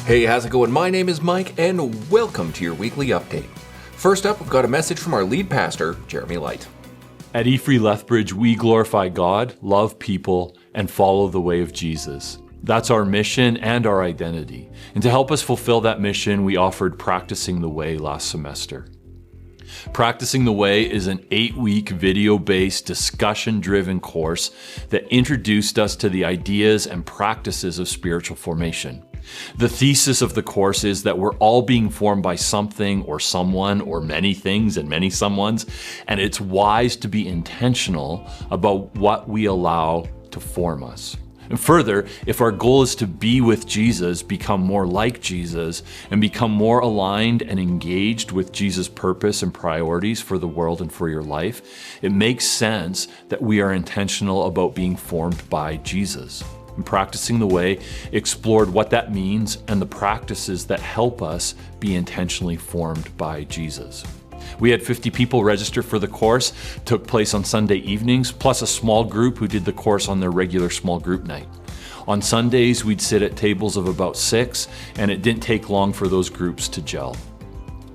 Hey, how's it going? My name is Mike, and welcome to your weekly update. First up, we've got a message from our lead pastor, Jeremy Light. At E-Free Lethbridge, we glorify God, love people, and follow the way of Jesus. That's our mission and our identity. And to help us fulfill that mission, we offered Practicing the Way last semester. Practicing the Way is an 8-week video-based, discussion-driven course that introduced us to the ideas and practices of spiritual formation. The thesis of the course is that we're all being formed by something or someone or many things and many someones, and it's wise to be intentional about what we allow to form us. And further, if our goal is to be with Jesus, become more like Jesus, and become more aligned and engaged with Jesus' purpose and priorities for the world and for your life, it makes sense that we are intentional about being formed by Jesus. And Practicing the Way explored what that means and the practices that help us be intentionally formed by Jesus. We had 50 people register for the course, took place on Sunday evenings, plus a small group who did the course on their regular small group night. On Sundays, we'd sit at tables of about 6, and it didn't take long for those groups to gel.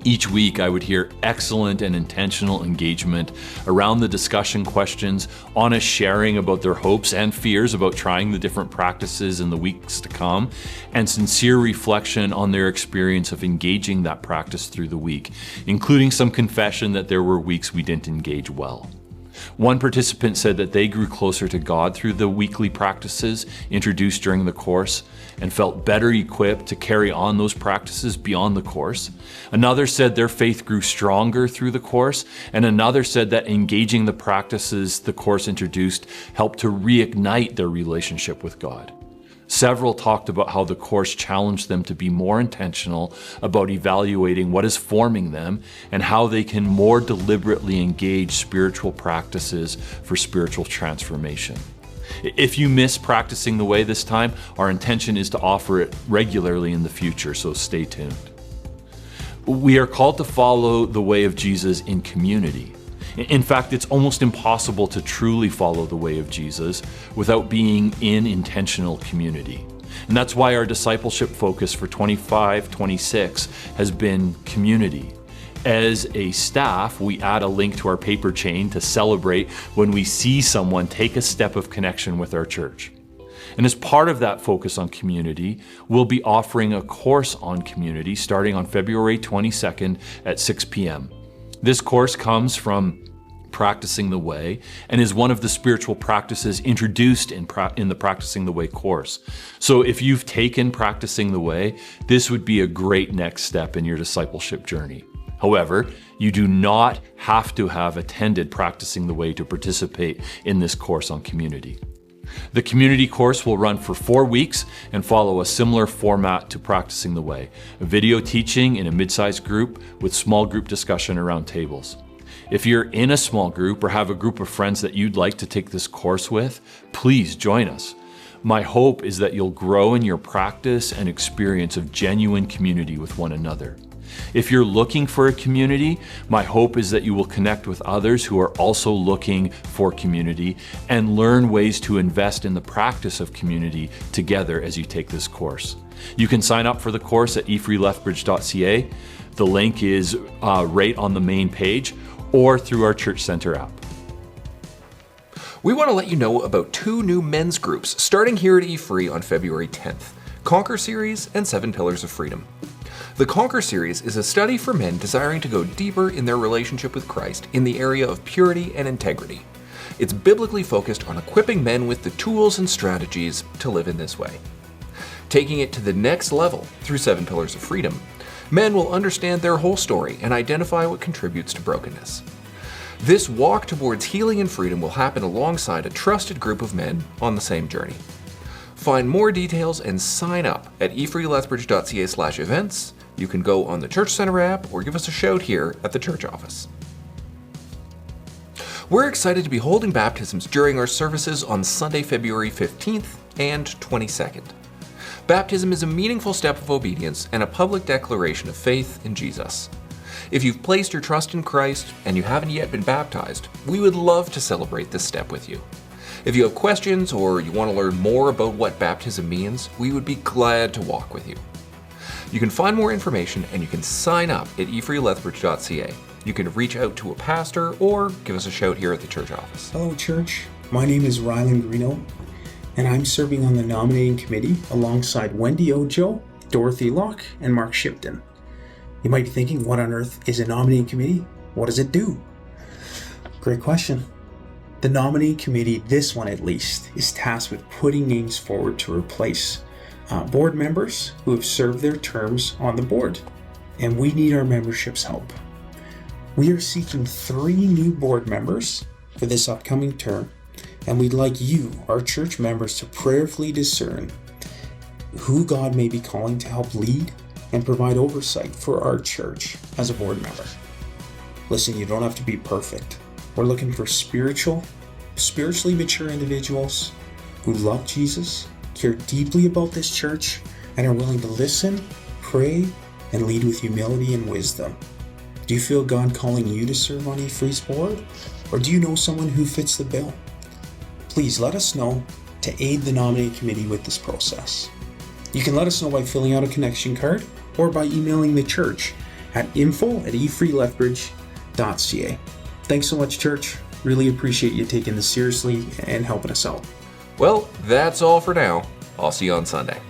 Each week, I would hear excellent and intentional engagement around the discussion questions, honest sharing about their hopes and fears about trying the different practices in the weeks to come, and sincere reflection on their experience of engaging that practice through the week, including some confession that there were weeks we didn't engage well. One participant said that they grew closer to God through the weekly practices introduced during the course and felt better equipped to carry on those practices beyond the course. Another said their faith grew stronger through the course, and another said that engaging the practices the course introduced helped to reignite their relationship with God. Several talked about how the course challenged them to be more intentional about evaluating what is forming them and how they can more deliberately engage spiritual practices for spiritual transformation. If you miss Practicing the Way this time, our intention is to offer it regularly in the future, so stay tuned. We are called to follow the way of Jesus in community. In fact, it's almost impossible to truly follow the way of Jesus without being in intentional community. And that's why our discipleship focus for 25-26 has been community. As a staff, we add a link to our paper chain to celebrate when we see someone take a step of connection with our church. And as part of that focus on community, we'll be offering a course on community starting on February 22nd at 6 p.m. This course comes from Practicing the Way and is one of the spiritual practices introduced in the Practicing the Way course. So if you've taken Practicing the Way, this would be a great next step in your discipleship journey. However, you do not have to have attended Practicing the Way to participate in this course on community. The community course will run for 4 weeks and follow a similar format to Practicing the Way, a video teaching in a mid-sized group with small group discussion around tables. If you're in a small group or have a group of friends that you'd like to take this course with, please join us. My hope is that you'll grow in your practice and experience of genuine community with one another. If you're looking for a community, my hope is that you will connect with others who are also looking for community and learn ways to invest in the practice of community together as you take this course. You can sign up for the course at efreelethbridge.ca. The link is right on the main page or through our Church Center app. We want to let you know about 2 new men's groups starting here at E-Free on February 10th, Conquer Series and 7 Pillars of Freedom. The Conquer Series is a study for men desiring to go deeper in their relationship with Christ in the area of purity and integrity. It's biblically focused on equipping men with the tools and strategies to live in this way. Taking it to the next level through 7 Pillars of Freedom, men will understand their whole story and identify what contributes to brokenness. This walk towards healing and freedom will happen alongside a trusted group of men on the same journey. Find more details and sign up at efreelethbridge.ca/events. You can go on the Church Center app or give us a shout here at the church office. We're excited to be holding baptisms during our services on Sunday, February 15th and 22nd. Baptism is a meaningful step of obedience and a public declaration of faith in Jesus. If you've placed your trust in Christ and you haven't yet been baptized, we would love to celebrate this step with you. If you have questions or you want to learn more about what baptism means, we would be glad to walk with you. You can find more information and you can sign up at efreelethbridge.ca. You can reach out to a pastor or give us a shout here at the church office. Hello, church. My name is Rylan Greeno, and I'm serving on the nominating committee alongside Wendy Ojo, Dorothy Locke, and Mark Shipton. You might be thinking, what on earth is a nominating committee? What does it do? Great question. The nominating committee, this one at least, is tasked with putting names forward to replace board members who have served their terms on the board, and we need our membership's help. We are seeking 3 new board members for this upcoming term, and we'd like you, our church members, to prayerfully discern who God may be calling to help lead and provide oversight for our church as a board member. Listen, you don't have to be perfect. We're looking for spiritually mature individuals who love Jesus, care deeply about this church, and are willing to listen, pray, and lead with humility and wisdom. Do you feel God calling you to serve on eFree's board? Or do you know someone who fits the bill? Please let us know to aid the nominating committee with this process. You can let us know by filling out a connection card or by emailing the church at info@efreelethbridge.ca. Thanks so much, church. Really appreciate you taking this seriously and helping us out. Well, that's all for now. I'll see you on Sunday.